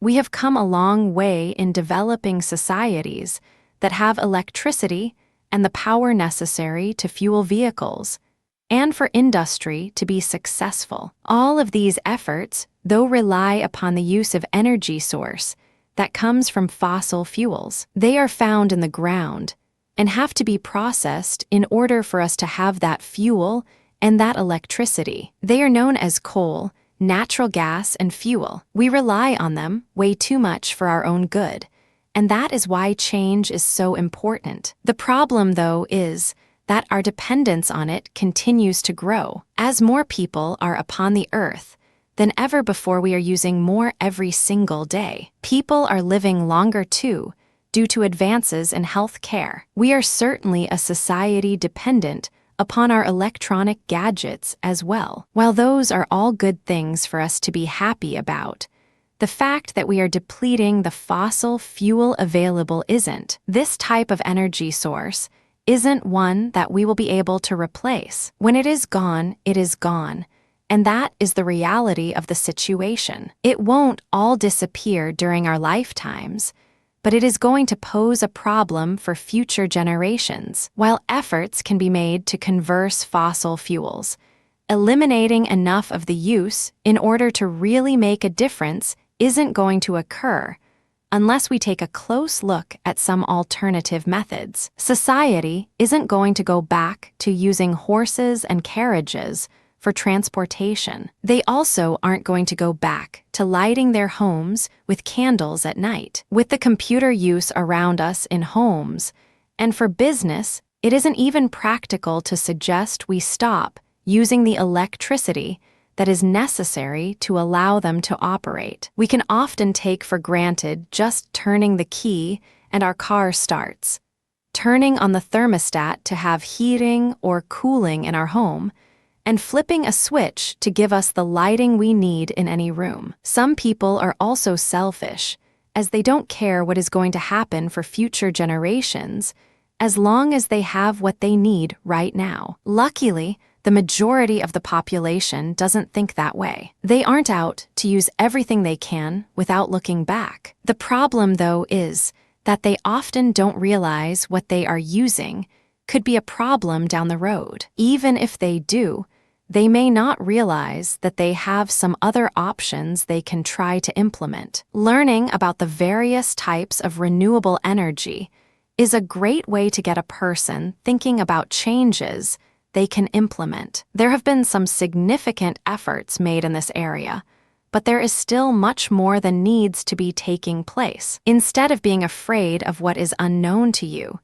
We have come a long way in developing societies that have electricity and the power necessary to fuel vehicles, and for industry to be successful. All of these efforts, though, rely upon the use of energy source that comes from fossil fuels. They are found in the ground and have to be processed in order for us to have that fuel and that electricity. They are known as coal, natural gas, and fuel. We rely on them way too much for our own good, and that is why change is so important. The problem, though, is that our dependence on it continues to grow. As more people are upon the earth than ever before, we are using more every single day. People are living longer too, due to advances in health care. We are certainly a society dependent upon our electronic gadgets as well. While those are all good things for us to be happy about, the fact that we are depleting the fossil fuel available isn't. This type of energy source isn't one that we will be able to replace. When it is gone, it is gone. And that is the reality of the situation. It won't all disappear during our lifetimes, but it is going to pose a problem for future generations. While efforts can be made to conserve fossil fuels, eliminating enough of the use in order to really make a difference isn't going to occur unless we take a close look at some alternative methods. Society isn't going to go back to using horses and carriages for transportation. They also aren't going to go back to lighting their homes with candles at night. With the computer use around us in homes and for business, it isn't even practical to suggest we stop using the electricity that is necessary to allow them to operate. We can often take for granted just turning the key and our car starts, turning on the thermostat to have heating or cooling in our home, and flipping a switch to give us the lighting we need in any room. Some people are also selfish, as they don't care what is going to happen for future generations, as long as they have what they need right now. Luckily, the majority of the population doesn't think that way. They aren't out to use everything they can without looking back. The problem, though, is that they often don't realize what they are using could be a problem down the road. Even if they do, they may not realize that they have some other options they can try to implement. Learning about the various types of renewable energy is a great way to get a person thinking about changes they can implement. There have been some significant efforts made in this area, but there is still much more that needs to be taking place. Instead of being afraid of what is unknown to you,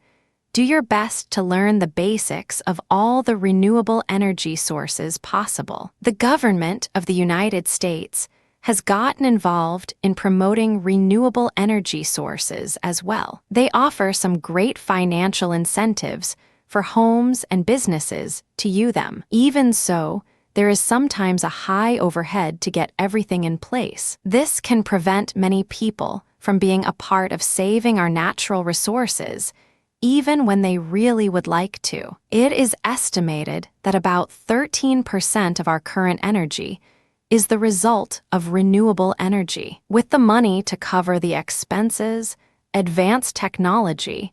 do your best to learn the basics of all the renewable energy sources possible. The government of the United States has gotten involved in promoting renewable energy sources as well. They offer some great financial incentives for homes and businesses to use them. Even so, there is sometimes a high overhead to get everything in place. This can prevent many people from being a part of saving our natural resources, even when they really would like to. It is estimated that about 13% of our current energy is the result of renewable energy. With the money to cover the expenses, advanced technology,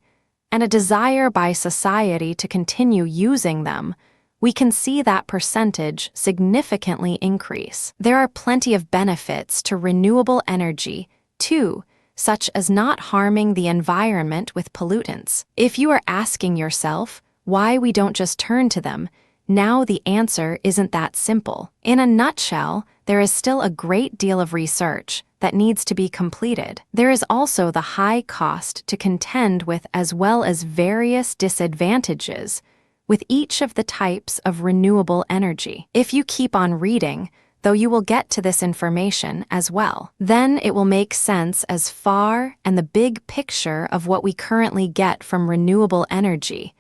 and a desire by society to continue using them, we can see that percentage significantly increase. There are plenty of benefits to renewable energy, too, such as not harming the environment with pollutants. If you are asking yourself why we don't just turn to them, now the answer isn't that simple. In a nutshell, there is still a great deal of research that needs to be completed. There is also the high cost to contend with, as well as various disadvantages with each of the types of renewable energy. If you keep on reading, though, you will get to this information as well. Then it will make sense as far and the big picture of what we currently get from renewable energy,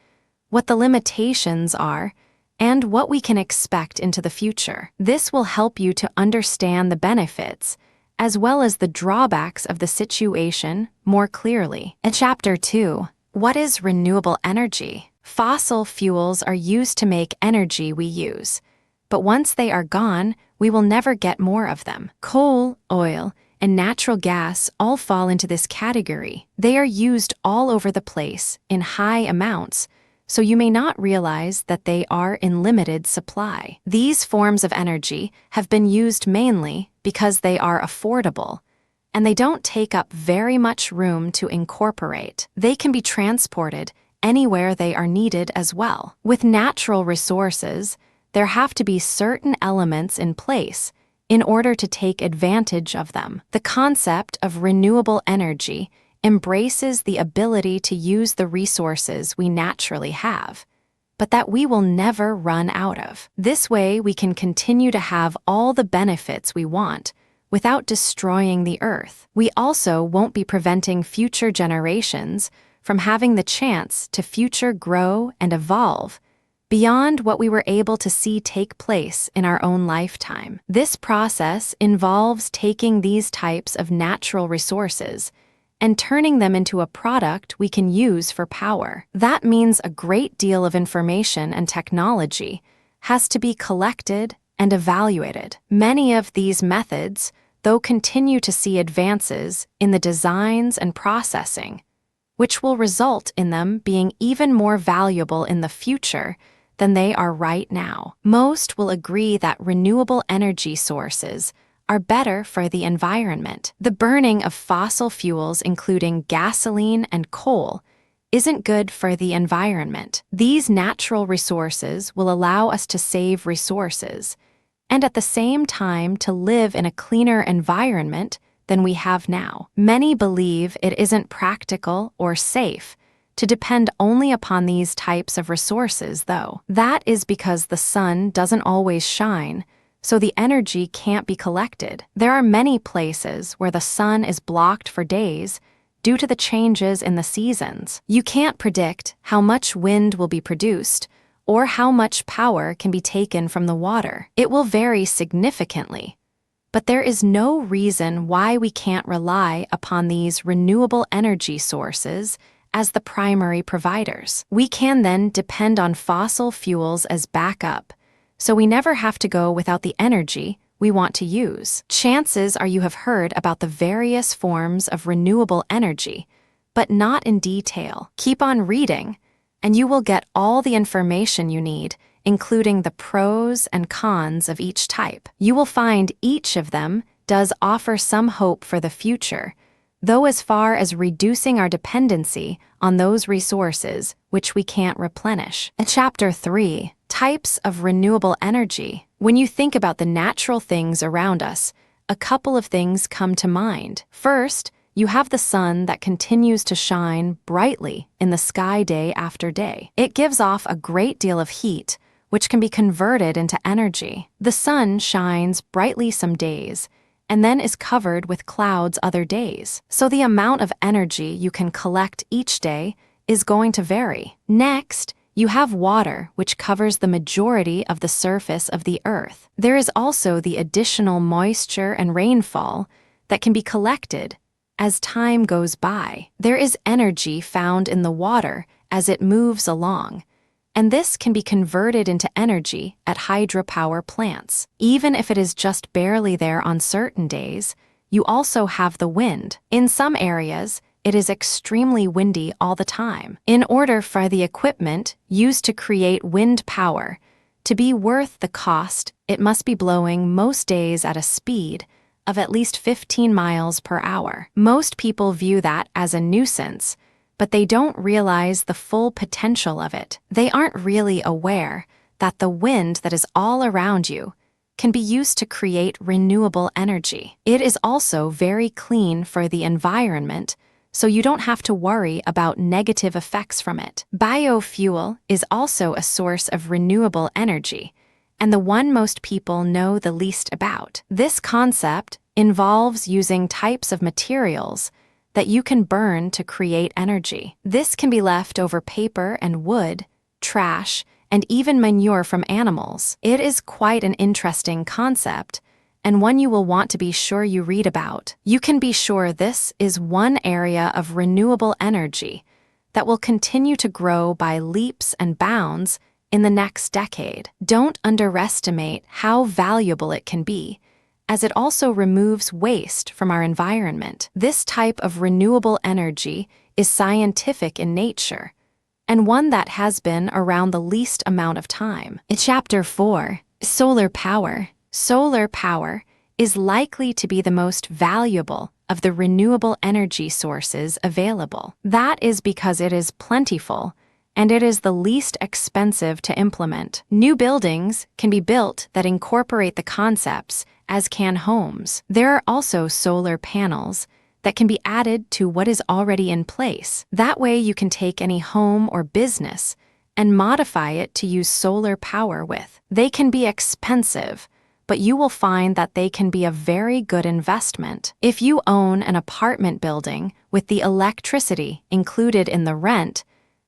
what the limitations are, and what we can expect into the future. This will help you to understand the benefits as well as the drawbacks of the situation more clearly. In Chapter 2, what is renewable energy? Fossil fuels are used to make energy we use, but once they are gone, we will never get more of them. Coal, oil, and natural gas all fall into this category. They are used all over the place in high amounts, so you may not realize that they are in limited supply. These forms of energy have been used mainly because they are affordable, and they don't take up very much room to incorporate. They can be transported anywhere they are needed as well. With natural resources, there have to be certain elements in place in order to take advantage of them. The concept of renewable energy embraces the ability to use the resources we naturally have, but that we will never run out of. This way, we can continue to have all the benefits we want without destroying the earth. We also won't be preventing future generations from having the chance to future grow and evolve beyond what we were able to see take place in our own lifetime. This process involves taking these types of natural resources and turning them into a product we can use for power. That means a great deal of information and technology has to be collected and evaluated. Many of these methods, though, continue to see advances in the designs and processing, which will result in them being even more valuable in the future than they are right now. Most will agree that renewable energy sources are better for the environment. The burning of fossil fuels, including gasoline and coal, isn't good for the environment. These natural resources will allow us to save resources and at the same time to live in a cleaner environment than we have now. Many believe it isn't practical or safe to depend only upon these types of resources, though. That is because the sun doesn't always shine, so the energy can't be collected. There are many places where the sun is blocked for days due to the changes in the seasons. You can't predict how much wind will be produced or how much power can be taken from the water. It will vary significantly, but there is no reason why we can't rely upon these renewable energy sources as the primary providers. We can then depend on fossil fuels as backup, so we never have to go without the energy we want to use. Chances are you have heard about the various forms of renewable energy, but not in detail. Keep on reading, and you will get all the information you need, including the pros and cons of each type. You will find each of them does offer some hope for the future, though as far as reducing our dependency on those resources which we can't replenish. Chapter 3. Types of renewable energy. When you think about the natural things around us, a couple of things come to mind. First, you have the sun that continues to shine brightly in the sky day after day. It gives off a great deal of heat, which can be converted into energy. The sun shines brightly some days, and then is covered with clouds other days. So the amount of energy you can collect each day is going to vary. Next, you have water, which covers the majority of the surface of the earth. There is also the additional moisture and rainfall that can be collected as time goes by. There is energy found in the water as it moves along, and this can be converted into energy at hydropower plants. Even if it is just barely there on certain days, you also have the wind. In some areas, it is extremely windy all the time. In order for the equipment used to create wind power to be worth the cost, it must be blowing most days at a speed of at least 15 miles per hour. Most people view that as a nuisance, but they don't realize the full potential of it. They aren't really aware that the wind that is all around you can be used to create renewable energy. It is also very clean for the environment, so you don't have to worry about negative effects from it. Biofuel is also a source of renewable energy, and the one most people know the least about. This concept involves using types of materials that you can burn to create energy. This can be leftover paper and wood, trash, and even manure from animals. It is quite an interesting concept, and one you will want to be sure you read about. You can be sure this is one area of renewable energy that will continue to grow by leaps and bounds in the next decade. Don't underestimate how valuable it can be, as it also removes waste from our environment. This type of renewable energy is scientific in nature, and one that has been around the least amount of time. In Chapter 4, Solar Power. Solar power is likely to be the most valuable of the renewable energy sources available. That is because it is plentiful and it is the least expensive to implement. New buildings can be built that incorporate the concepts, as can homes. There are also solar panels that can be added to what is already in place. That way you can take any home or business and modify it to use solar power with. They can be expensive, but you will find that they can be a very good investment. If you own an apartment building with the electricity included in the rent,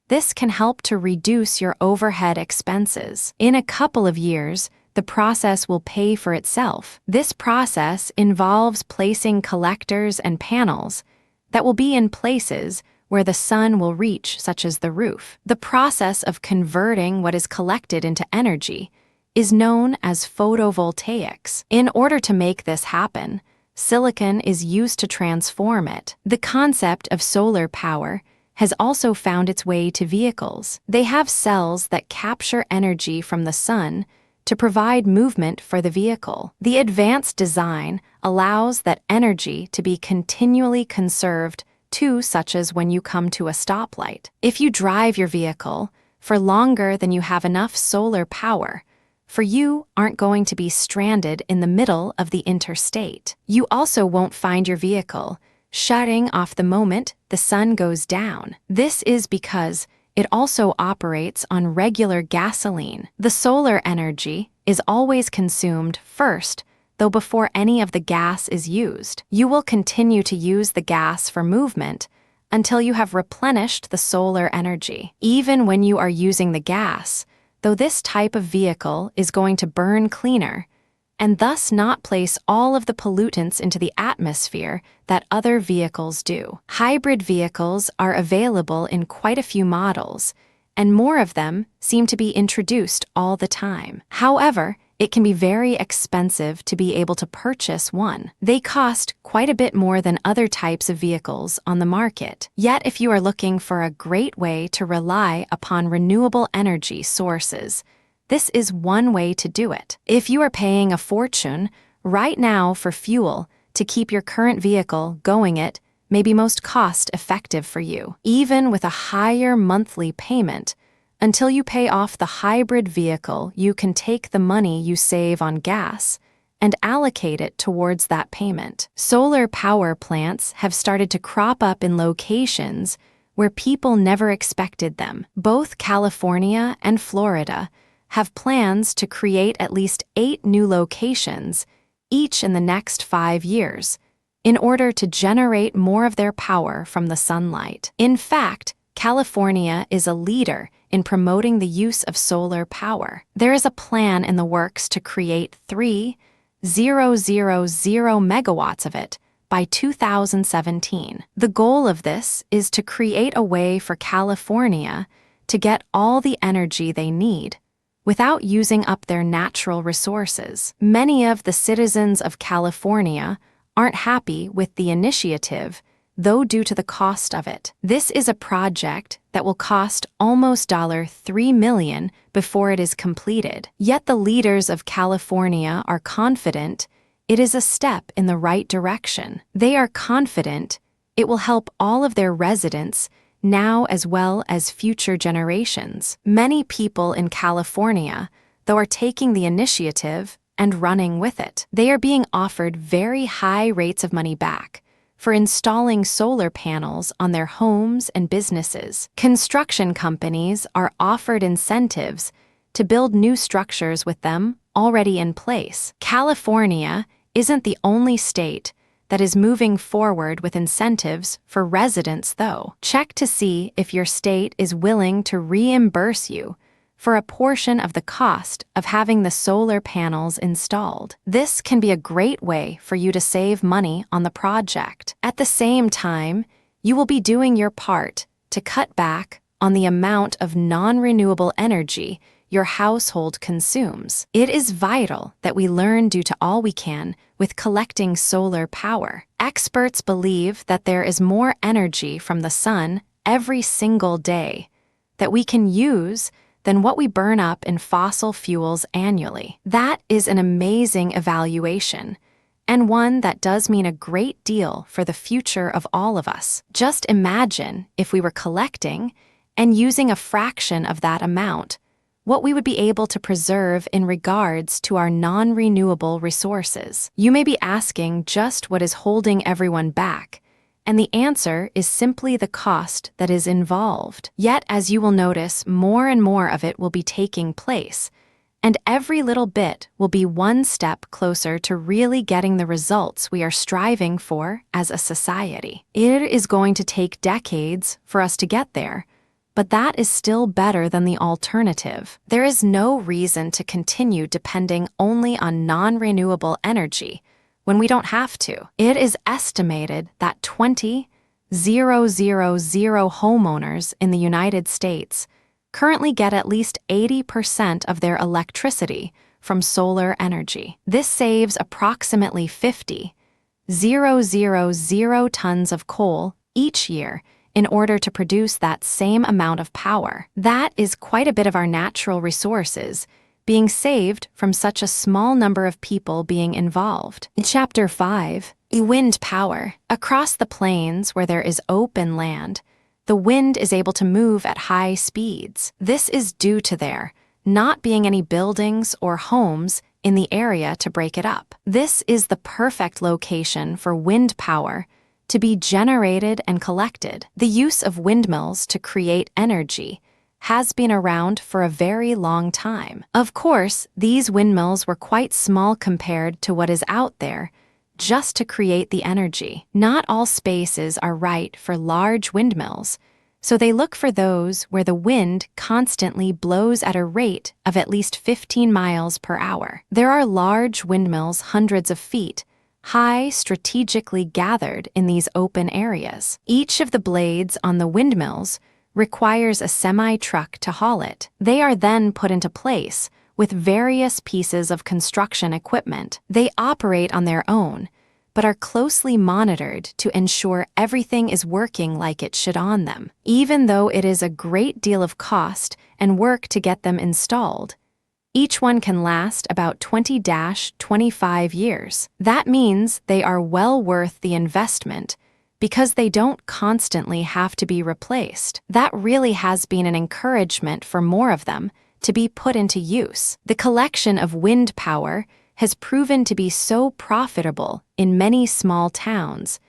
this can help to reduce your overhead expenses. In a couple of years, the process will pay for itself. This process involves placing collectors and panels that will be in places where the sun will reach, such as the roof. The process of converting what is collected into energy is known as photovoltaics. In order to make this happen, silicon is used to transform it. The concept of solar power has also found its way to vehicles. They have cells that capture energy from the sun to provide movement for the vehicle. The advanced design allows that energy to be continually conserved too, such as when you come to a stoplight. If you drive your vehicle for longer than you have enough solar power, for you aren't going to be stranded in the middle of the interstate. You also won't find your vehicle shutting off the moment the sun goes down. This is because it also operates on regular gasoline. The solar energy is always consumed first, though before any of the gas is used. You will continue to use the gas for movement until you have replenished the solar energy. Even when you are using the gas, though this type of vehicle is going to burn cleaner and thus not place all of the pollutants into the atmosphere that other vehicles do. Hybrid vehicles are available in quite a few models, and more of them seem to be introduced all the time. However, it can be very expensive to be able to purchase one. They cost quite a bit more than other types of vehicles on the market. Yet if you are looking for a great way to rely upon renewable energy sources, this is one way to do it. If you are paying a fortune right now for fuel to keep your current vehicle going, it may be most cost-effective for you, even with a higher monthly payment. Until you pay off the hybrid vehicle, you can take the money you save on gas and allocate it towards that payment. Solar power plants have started to crop up in locations where people never expected them. Both California and Florida have plans to create at least 8 new locations, each in the next 5 years, in order to generate more of their power from the sunlight. In fact, California is a leader in promoting the use of solar power. There is a plan in the works to create 3,000 megawatts of it by 2017. The goal of this is to create a way for California to get all the energy they need without using up their natural resources. Many of the citizens of California aren't happy with the initiative, though due to the cost of it. This is a project that will cost almost $3 million before it is completed. Yet the leaders of California are confident it is a step in the right direction. They are confident it will help all of their residents now as well as future generations. Many people in California, though, are taking the initiative and running with it. They are being offered very high rates of money back for installing solar panels on their homes and businesses. Construction companies are offered incentives to build new structures with them already in place. California isn't the only state that is moving forward with incentives for residents, though. Check to see if your state is willing to reimburse you for a portion of the cost of having the solar panels installed. This can be a great way for you to save money on the project. At the same time, you will be doing your part to cut back on the amount of non-renewable energy your household consumes. It is vital that we learn to do all we can with collecting solar power. Experts believe that there is more energy from the sun every single day that we can use than what we burn up in fossil fuels annually. That is an amazing evaluation, and one that does mean a great deal for the future of all of us. Just imagine if we were collecting and using a fraction of that amount, what we would be able to preserve in regards to our non-renewable resources. You may be asking just what is holding everyone back, and the answer is simply the cost that is involved. Yet, as you will notice, more and more of it will be taking place, and every little bit will be one step closer to really getting the results we are striving for as a society. It is going to take decades for us to get there, but that is still better than the alternative. There is no reason to continue depending only on non-renewable energy when we don't have to. It is estimated that 20,000 homeowners in the United States currently get at least 80% of their electricity from solar energy. This saves approximately 50,000 tons of coal each year in order to produce that same amount of power. That is quite a bit of our natural resources being saved from such a small number of people being involved. In Chapter 5, wind power. Across the plains where there is open land, the wind is able to move at high speeds. This is due to there not being any buildings or homes in the area to break it up. This is the perfect location for wind power to be generated and collected. The use of windmills to create energy has been around for a very long time. Of course, these windmills were quite small compared to what is out there just to create the energy. Not all spaces are right for large windmills, so they look for those where the wind constantly blows at a rate of at least 15 miles per hour. There are large windmills hundreds of feet high strategically gathered in these open areas. Each of the blades on the windmills requires a semi-truck to haul it. They are then put into place with various pieces of construction equipment. They operate on their own, but are closely monitored to ensure everything is working like it should on them. Even though it is a great deal of cost and work to get them installed, each one can last about 20-25 years. That means they are well worth the investment because they don't constantly have to be replaced. That really has been an encouragement for more of them to be put into use. The collection of wind power has proven to be so profitable in many small towns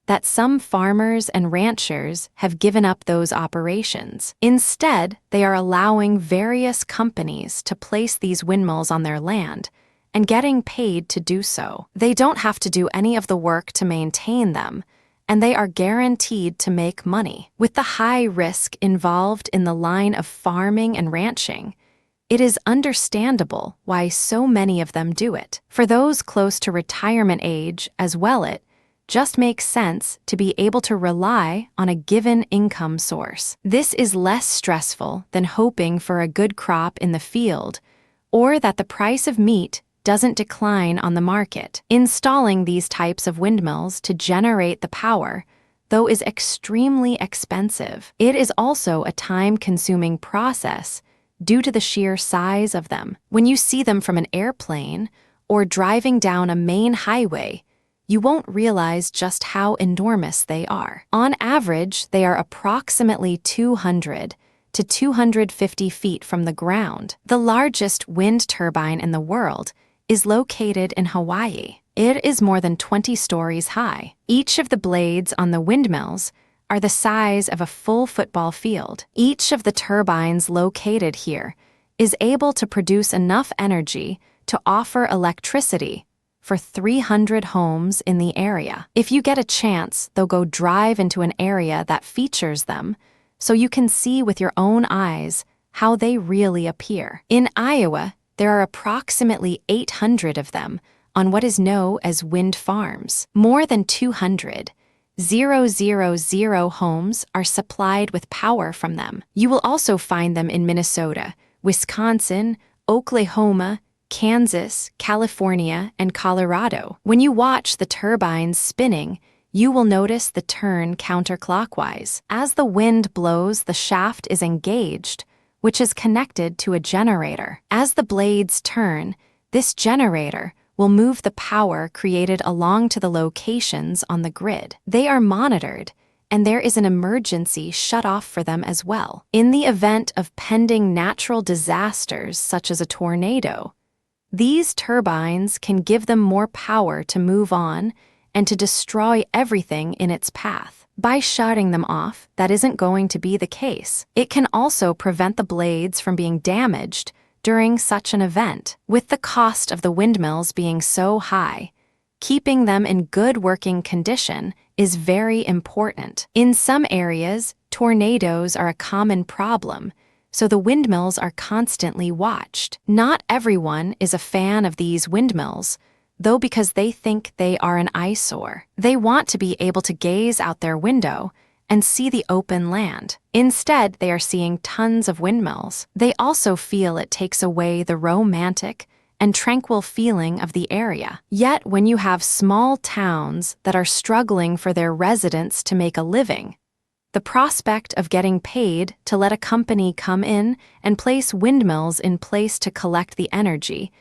that some farmers and ranchers have given up those operations. Instead, they are allowing various companies to place these windmills on their land and getting paid to do so. They don't have to do any of the work to maintain them, and they are guaranteed to make money. With the high risk involved in the line of farming and ranching, it is understandable why so many of them do it. For those close to retirement age as well, it just makes sense to be able to rely on a given income source. This is less stressful than hoping for a good crop in the field or that the price of meat doesn't decline on the market. Installing these types of windmills to generate the power, though, is extremely expensive. It is also a time-consuming process due to the sheer size of them. When you see them from an airplane or driving down a main highway, you won't realize just how enormous they are. On average, they are approximately 200 to 250 feet from the ground. The largest wind turbine in the world is located in Hawaii. It is more than 20 stories high. Each of the blades on the windmills are the size of a full football field. Each of the turbines located here is able to produce enough energy to offer electricity for 300 homes in the area. If you get a chance, though, go drive into an area that features them so you can see with your own eyes how they really appear. In Iowa, there are approximately 800 of them on what is known as wind farms. More than 200,000 homes are supplied with power from them. You will also find them in Minnesota, Wisconsin, Oklahoma, Kansas, California, and Colorado. When you watch the turbines spinning, you will notice the turn counterclockwise. As the wind blows, the shaft is engaged, which is connected to a generator. As the blades turn, this generator will move the power created along to the locations on the grid. They are monitored, and there is an emergency shut-off for them as well. In the event of pending natural disasters such as a tornado, these turbines can give them more power to move on and to destroy everything in its path. By shutting them off, that isn't going to be the case. It can also prevent the blades from being damaged during such an event. With the cost of the windmills being so high, keeping them in good working condition is very important. In some areas, tornadoes are a common problem, so the windmills are constantly watched. Not everyone is a fan of these windmills, though, because they think they are an eyesore. They want to be able to gaze out their window and see the open land. Instead, they are seeing tons of windmills. They also feel it takes away the romantic and tranquil feeling of the area. Yet, when you have small towns that are struggling for their residents to make a living, the prospect of getting paid to let a company come in and place windmills in place to collect the energy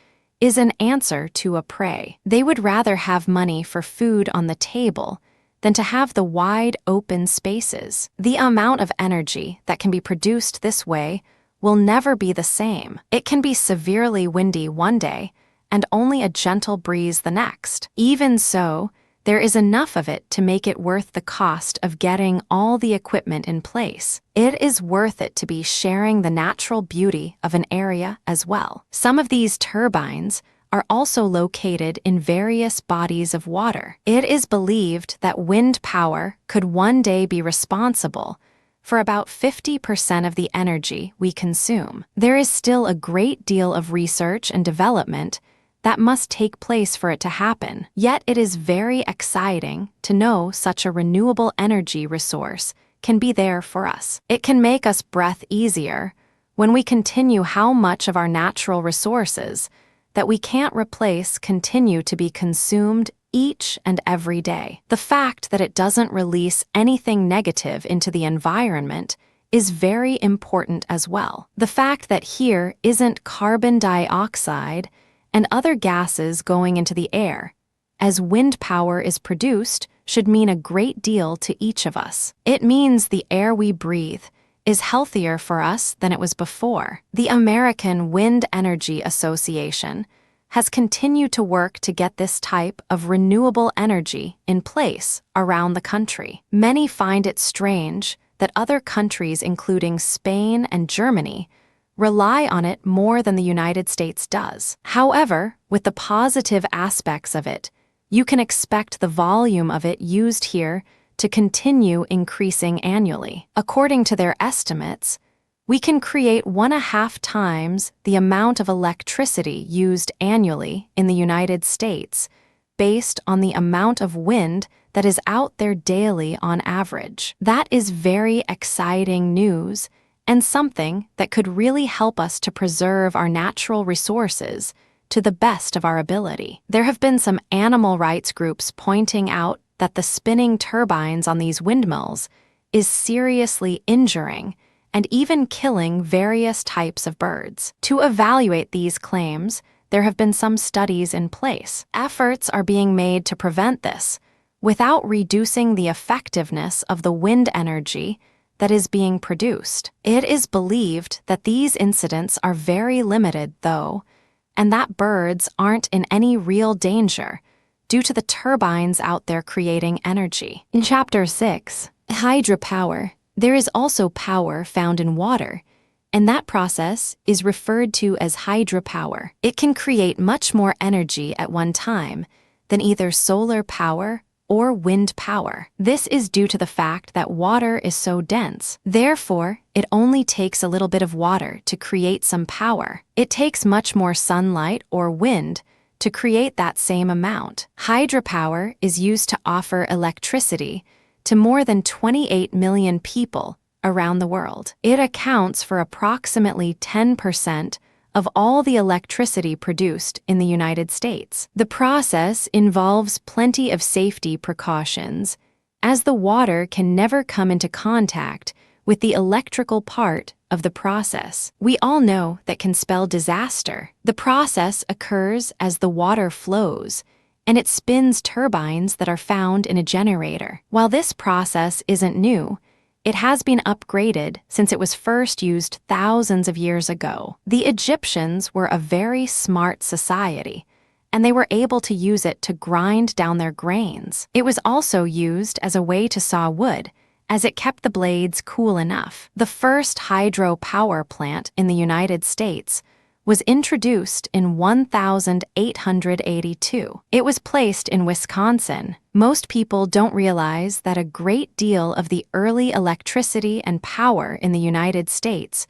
is an answer to a prey. They would rather have money for food on the table than to have the wide open spaces. The amount of energy that can be produced this way will never be the same. It can be severely windy one day and only a gentle breeze the next. Even so, there is enough of it to make it worth the cost of getting all the equipment in place. It is worth it to be sharing the natural beauty of an area as well. Some of these turbines are also located in various bodies of water. It is believed that wind power could one day be responsible for about 50% of the energy we consume. There is still a great deal of research and development that must take place for it to happen. Yet it is very exciting to know such a renewable energy resource can be there for us. It can make us breathe easier when we continue how much of our natural resources that we can't replace continue to be consumed each and every day. The fact that it doesn't release anything negative into the environment is very important as well. The fact that here isn't carbon dioxide and other gases going into the air, as wind power is produced, should mean a great deal to each of us. It means the air we breathe is healthier for us than it was before. The American Wind Energy Association has continued to work to get this type of renewable energy in place around the country. Many find it strange that other countries, including Spain and Germany, rely on it more than the United States does. However, with the positive aspects of it, you can expect the volume of it used here to continue increasing annually. According to their estimates, we can create 1.5 times the amount of electricity used annually in the United States based on the amount of wind that is out there daily on average. That is very exciting news and something that could really help us to preserve our natural resources to the best of our ability. There have been some animal rights groups pointing out that the spinning turbines on these windmills is seriously injuring and even killing various types of birds. To evaluate these claims, there have been some studies in place. Efforts are being made to prevent this without reducing the effectiveness of the wind energy that is being produced. It is believed that these incidents are very limited, though, and that birds aren't in any real danger due to the turbines out there creating energy. In Chapter 6, Hydropower, there is also power found in water, and that process is referred to as hydropower. It can create much more energy at one time than either solar power or wind power. This is due to the fact that water is so dense. Therefore, it only takes a little bit of water to create some power. It takes much more sunlight or wind to create that same amount. Hydropower is used to offer electricity to more than 28 million people around the world. It accounts for approximately 10% of all the electricity produced in the United States. The process involves plenty of safety precautions, as the water can never come into contact with the electrical part of the process. We all know that can spell disaster. The process occurs as the water flows, and it spins turbines that are found in a generator. While this process isn't new, it has been upgraded since it was first used thousands of years ago. The Egyptians were a very smart society, and they were able to use it to grind down their grains. It was also used as a way to saw wood, as it kept the blades cool enough. The first hydropower plant in the United States was introduced in 1882. It was placed in Wisconsin. Most people don't realize that a great deal of the early electricity and power in the United States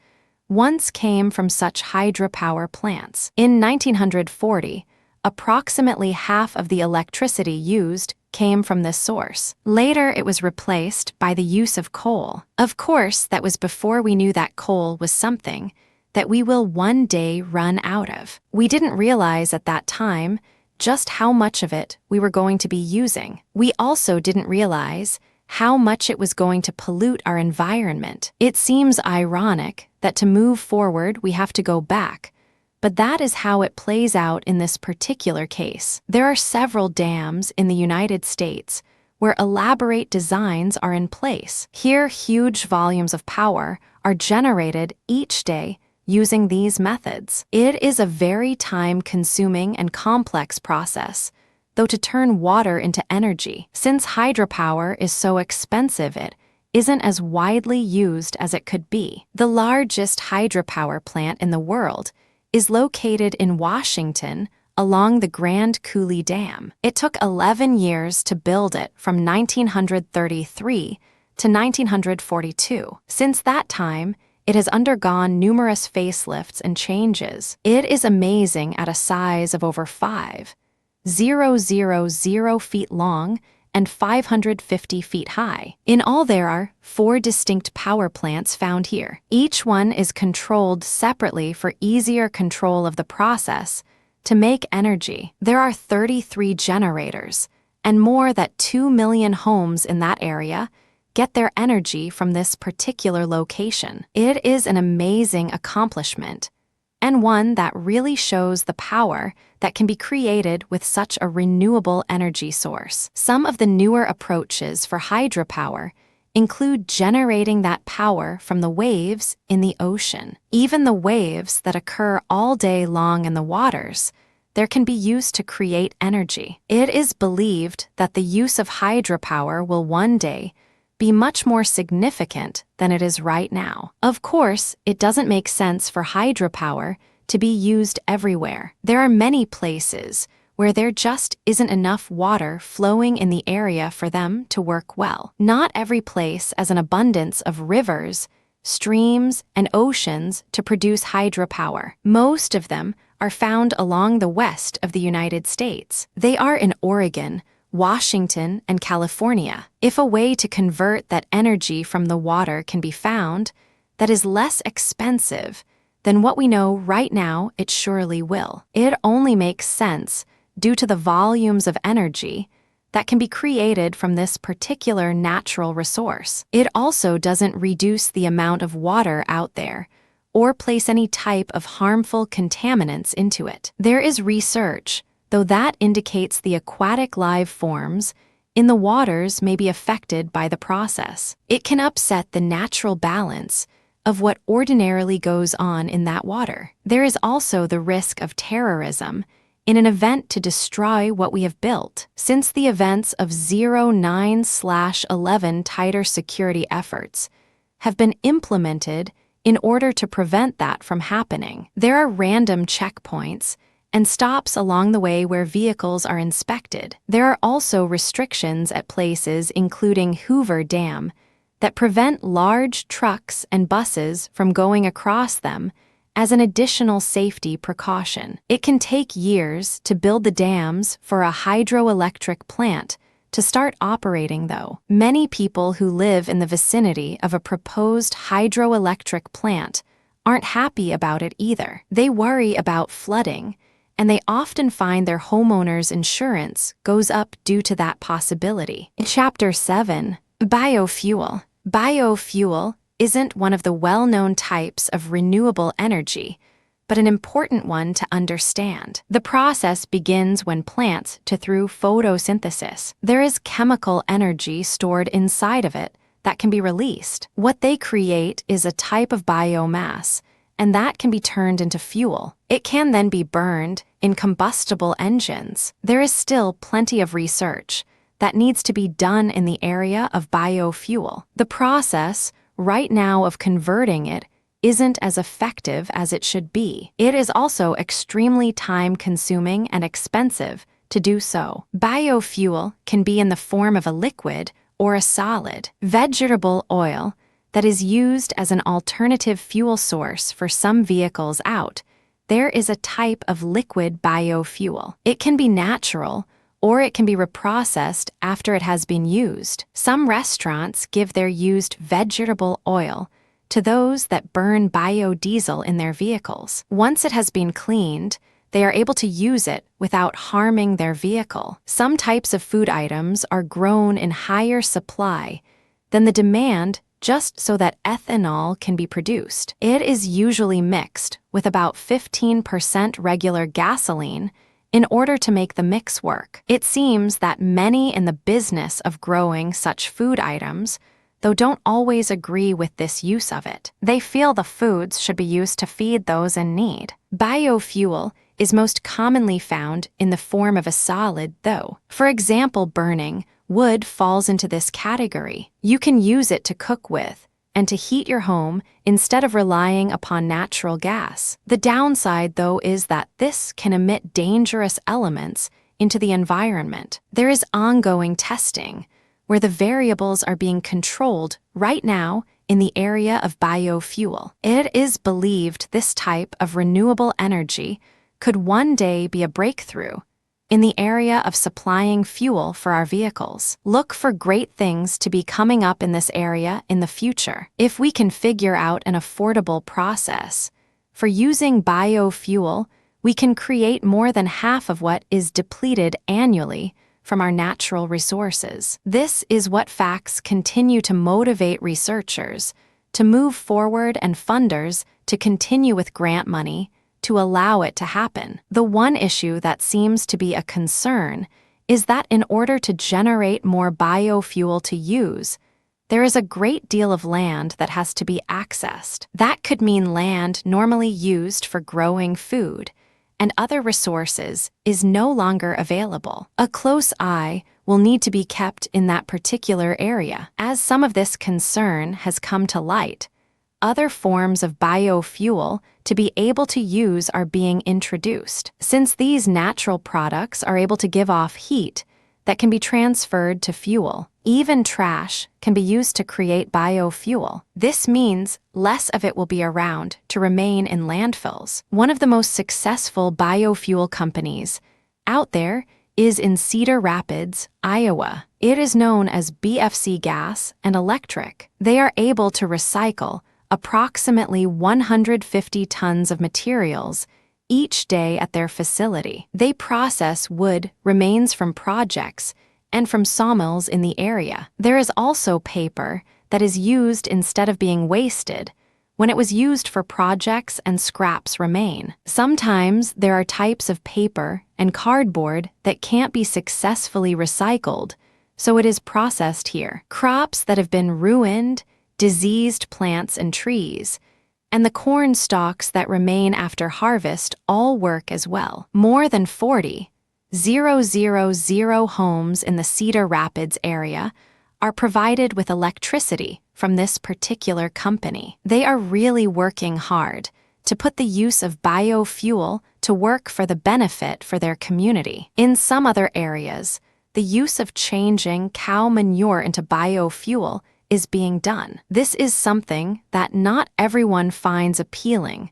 once came from such hydropower plants. In 1940, approximately half of the electricity used came from this source. Later, it was replaced by the use of coal. Of course, that was before we knew that coal was something that we will one day run out of. We didn't realize at that time just how much of it we were going to be using. We also didn't realize how much it was going to pollute our environment. It seems ironic that to move forward we have to go back, but that is how it plays out in this particular case. There are several dams in the United States where elaborate designs are in place. Here, huge volumes of power are generated each day using these methods. It is a very time-consuming and complex process, though, to turn water into energy. Since hydropower is so expensive, it isn't as widely used as it could be. The largest hydropower plant in the world is located in Washington along the Grand Coulee Dam. It took 11 years to build it from 1933 to 1942. Since that time, it has undergone numerous facelifts and changes. It is amazing at a size of over 5,000 feet long and 550 feet high. In all, there are 4 distinct power plants found here. Each one is controlled separately for easier control of the process to make energy. There are 33 generators, and more than 2 million homes in that area get their energy from this particular location. It is an amazing accomplishment, and one that really shows the power that can be created with such a renewable energy source. Some of the newer approaches for hydropower include generating that power from the waves in the ocean. Even the waves that occur all day long in the waters, there can be used to create energy. It is believed that the use of hydropower will one day be much more significant than it is right now. Of course, it doesn't make sense for hydropower to be used everywhere. There are many places where there just isn't enough water flowing in the area for them to work well. Not every place has an abundance of rivers, streams, and oceans to produce hydropower. Most of them are found along the west of the United States. They are in Oregon, Washington, and California. If a way to convert that energy from the water can be found that is less expensive than what we know right now, it surely will. It only makes sense due to the volumes of energy that can be created from this particular natural resource. It also doesn't reduce the amount of water out there or place any type of harmful contaminants into it. There is research, though, that indicates the aquatic life forms in the waters may be affected by the process. It can upset the natural balance of what ordinarily goes on in that water. There is also the risk of terrorism in an event to destroy what we have built. Since the events of 09/11 tighter security efforts have been implemented in order to prevent that from happening. There are random checkpoints and stops along the way where vehicles are inspected. There are also restrictions at places including Hoover Dam that prevent large trucks and buses from going across them as an additional safety precaution. It can take years to build the dams for a hydroelectric plant to start operating, though. Many people who live in the vicinity of a proposed hydroelectric plant aren't happy about it either. They worry about flooding, and they often find their homeowner's insurance goes up due to that possibility. In Chapter 7, Biofuel. Biofuel isn't one of the well-known types of renewable energy, but an important one to understand. The process begins when plants, through photosynthesis, there is chemical energy stored inside of it that can be released. What they create is a type of biomass, and that can be turned into fuel. It can then be burned in combustible engines. There is still plenty of research that needs to be done in the area of biofuel. The process right now of converting it isn't as effective as it should be. It is also extremely time-consuming and expensive to do so. Biofuel can be in the form of a liquid or a solid. Vegetable oil that is used as an alternative fuel source for some vehicles out. There is a type of liquid biofuel. It can be natural, or it can be reprocessed after it has been used. Some restaurants give their used vegetable oil to those that burn biodiesel in their vehicles. Once it has been cleaned, they are able to use it without harming their vehicle. Some types of food items are grown in higher supply than the demand just so that ethanol can be produced. It is usually mixed with about 15% regular gasoline in order to make the mix work. It seems that many in the business of growing such food items, though, don't always agree with this use of it. They feel the foods should be used to feed those in need. Biofuel is most commonly found in the form of a solid, though. For example, burning wood falls into this category. You can use it to cook with and to heat your home instead of relying upon natural gas. The downside, though, is that this can emit dangerous elements into the environment. There is ongoing testing where the variables are being controlled right now in the area of biofuel. It is believed this type of renewable energy could one day be a breakthrough in the area of supplying fuel for our vehicles. Look for great things to be coming up in this area in the future. If we can figure out an affordable process for using biofuel, we can create more than half of what is depleted annually from our natural resources. This is what facts continue to motivate researchers to move forward and funders to continue with grant money to allow it to happen. The one issue that seems to be a concern is that in order to generate more biofuel to use, there is a great deal of land that has to be accessed. That could mean land normally used for growing food and other resources is no longer available. A close eye will need to be kept in that particular area. As some of this concern has come to light, other forms of biofuel to be able to use are being introduced. Since these natural products are able to give off heat that can be transferred to fuel, even trash can be used to create biofuel. This means less of it will be around to remain in landfills. One of the most successful biofuel companies out there is in Cedar Rapids, Iowa. It is known as BFC Gas and Electric. They are able to recycle approximately 150 tons of materials each day at their facility. They process wood remains from projects and from sawmills in the area. There is also paper that is used instead of being wasted when it was used for projects and scraps remain. Sometimes there are types of paper and cardboard that can't be successfully recycled, so it is processed here. Crops that have been ruined, diseased plants and trees, and the corn stalks that remain after harvest all work as well. More than 40,000 homes in the Cedar Rapids area are provided with electricity from this particular company. They are really working hard to put the use of biofuel to work for the benefit for their community. In some other areas, the use of changing cow manure into biofuel is being done. This is something that not everyone finds appealing,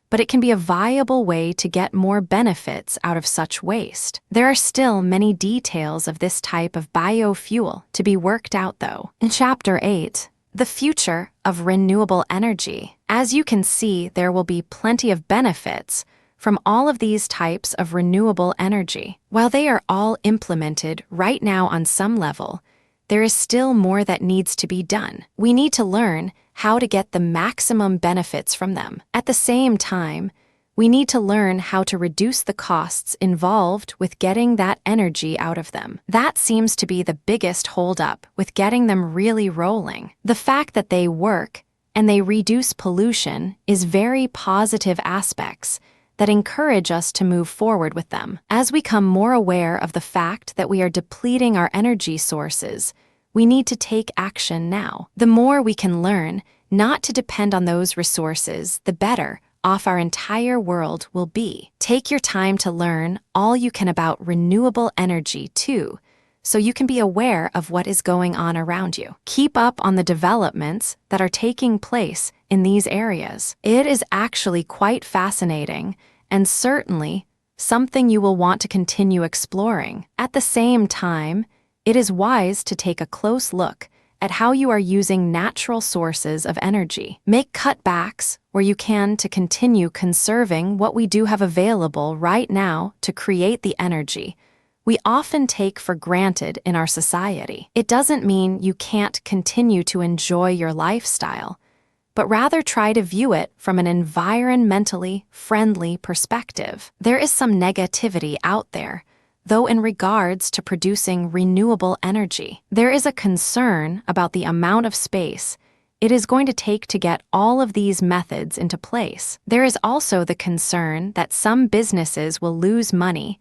but it can be a viable way to get more benefits out of such waste. There are still many details of this type of biofuel to be worked out, though. In Chapter 8, the future of renewable energy. As you can see, there will be plenty of benefits from all of these types of renewable energy. While they are all implemented right now on some level, there is still more that needs to be done. We need to learn how to get the maximum benefits from them. At the same time, we need to learn how to reduce the costs involved with getting that energy out of them. That seems to be the biggest holdup with getting them really rolling. The fact that they work and they reduce pollution is very positive aspects that encourage us to move forward with them. As we become more aware of the fact that we are depleting our energy sources, we need to take action now. The more we can learn not to depend on those resources, the better off our entire world will be. Take your time to learn all you can about renewable energy too, so you can be aware of what is going on around you. Keep up on the developments that are taking place in these areas. It is actually quite fascinating and certainly something you will want to continue exploring. At the same time, it is wise to take a close look at how you are using natural sources of energy. Make cutbacks where you can to continue conserving what we do have available right now to create the energy we often take for granted in our society. It doesn't mean you can't continue to enjoy your lifestyle, but rather try to view it from an environmentally friendly perspective. There is some negativity out there, though, in regards to producing renewable energy. There is a concern about the amount of space it is going to take to get all of these methods into place. There is also the concern that some businesses will lose money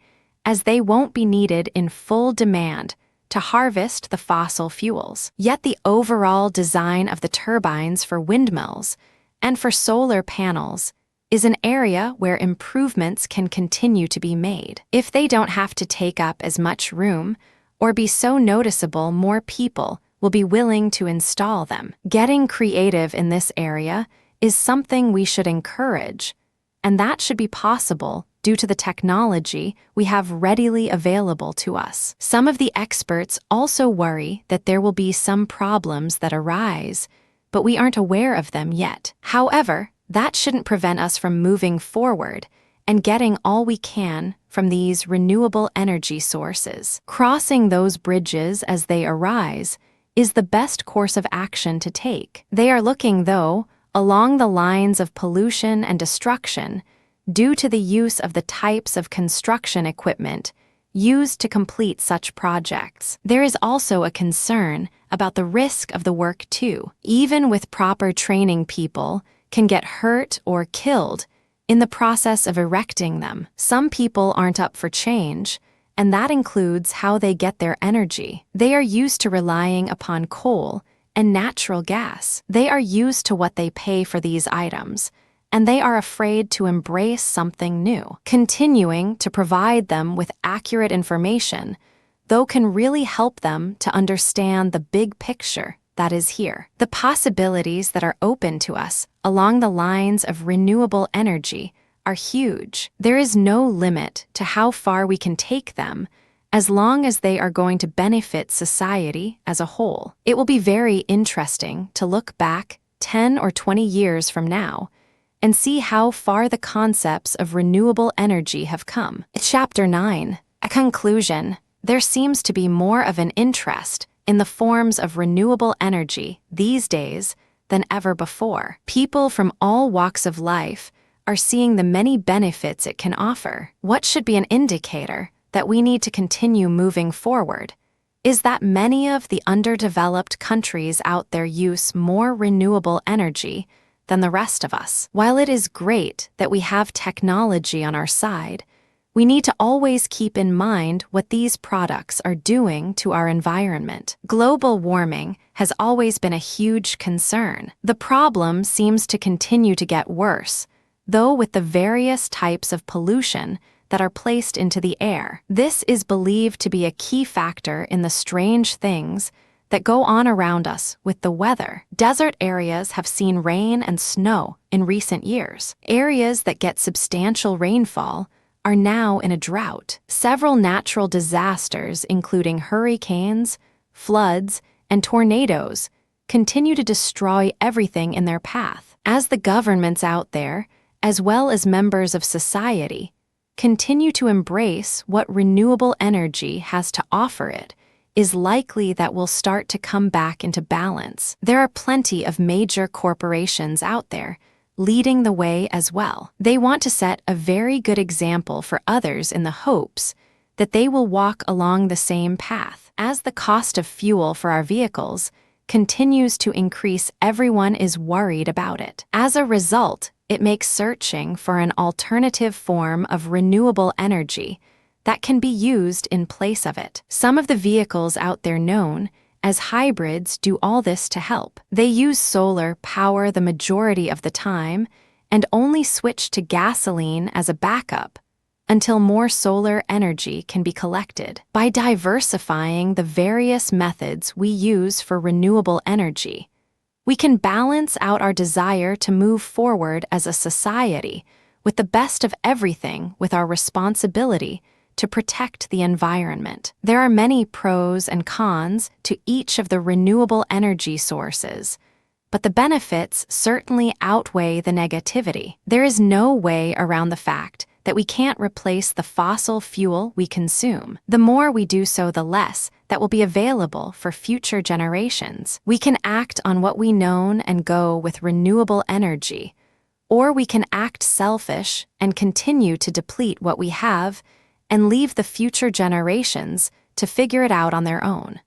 as they won't be needed in full demand to harvest the fossil fuels. Yet the overall design of the turbines for windmills and for solar panels is an area where improvements can continue to be made. If they don't have to take up as much room or be so noticeable, more people will be willing to install them. Getting creative in this area is something we should encourage, and that should be possible due to the technology we have readily available to us. Some of the experts also worry that there will be some problems that arise, but we aren't aware of them yet. However, that shouldn't prevent us from moving forward and getting all we can from these renewable energy sources. Crossing those bridges as they arise is the best course of action to take. They are looking, though, along the lines of pollution and destruction due to the use of the types of construction equipment used to complete such projects. There is also a concern about the risk of the work too. Even with proper training, people can get hurt or killed in the process of erecting them. Some people aren't up for change, and that includes how they get their energy. They are used to relying upon coal and natural gas. They are used to what they pay for these items, and they are afraid to embrace something new. Continuing to provide them with accurate information, though, can really help them to understand the big picture that is here. The possibilities that are open to us along the lines of renewable energy are huge. There is no limit to how far we can take them as long as they are going to benefit society as a whole. It will be very interesting to look back 10 or 20 years from now and see how far the concepts of renewable energy have come. Chapter 9. A conclusion. There seems to be more of an interest in the forms of renewable energy these days than ever before. People from all walks of life are seeing the many benefits it can offer. What should be an indicator that we need to continue moving forward is that many of the underdeveloped countries out there use more renewable energy than the rest of us. While it is great that we have technology on our side, we need to always keep in mind what these products are doing to our environment. Global warming has always been a huge concern. The problem seems to continue to get worse, though, with the various types of pollution that are placed into the air. This is believed to be a key factor in the strange things that go on around us with the weather. Desert areas have seen rain and snow in recent years. Areas that get substantial rainfall are now in a drought. Several natural disasters, including hurricanes, floods, and tornadoes, continue to destroy everything in their path. As the governments out there, as well as members of society, continue to embrace what renewable energy has to offer, it is likely that we'll start to come back into balance. There are plenty of major corporations out there leading the way as well. They want to set a very good example for others in the hopes that they will walk along the same path. As the cost of fuel for our vehicles continues to increase, everyone is worried about it. As a result, it makes searching for an alternative form of renewable energy that can be used in place of it. Some of the vehicles out there known as hybrids do all this to help. They use solar power the majority of the time and only switch to gasoline as a backup until more solar energy can be collected. By diversifying the various methods we use for renewable energy, we can balance out our desire to move forward as a society with the best of everything, with our responsibility to protect the environment. There are many pros and cons to each of the renewable energy sources, but the benefits certainly outweigh the negativity. There is no way around the fact that we can't replace the fossil fuel we consume. The more we do so, the less that will be available for future generations. We can act on what we know and go with renewable energy, or we can act selfish and continue to deplete what we have and leave the future generations to figure it out on their own.